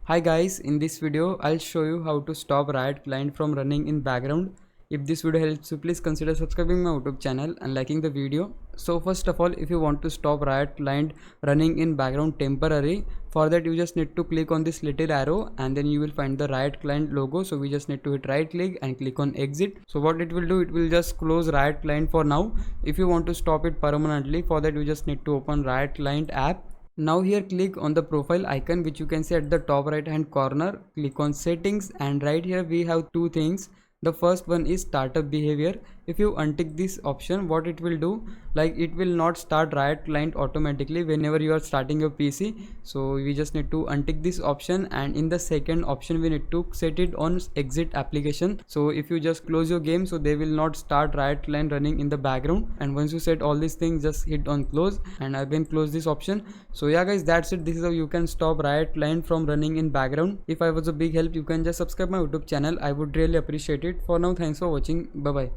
Hi guys, in this video I'll show you how to stop Riot client from running in background. If this video helps you, please consider subscribing my YouTube channel and liking the video. So first of all, if you want to stop Riot client running in background temporary, for that you just need to click on this little arrow and then you will find the Riot client logo. So we just need to hit right click and click on exit. So what it will do, it will just close Riot client for now. If you want to stop it permanently, for that you just need to open Riot client app. Now here click on the profile icon which you can see at the top right hand corner. Click on settings and right here we have two things. The first one is startup behavior. If you untick this option, what it will do, like it will not start Riot client automatically whenever you are starting your PC. So we just need to untick this option, and in the second option we need to set it on exit application. So if you just close your game, so they will not start Riot client running in the background. And once you set all these things, just hit on close, and again close this option. So yeah guys, that's it. This is how you can stop Riot client from running in background. If I was a big help, you can just subscribe my YouTube channel. I would really appreciate it. For now, thanks for watching. Bye bye.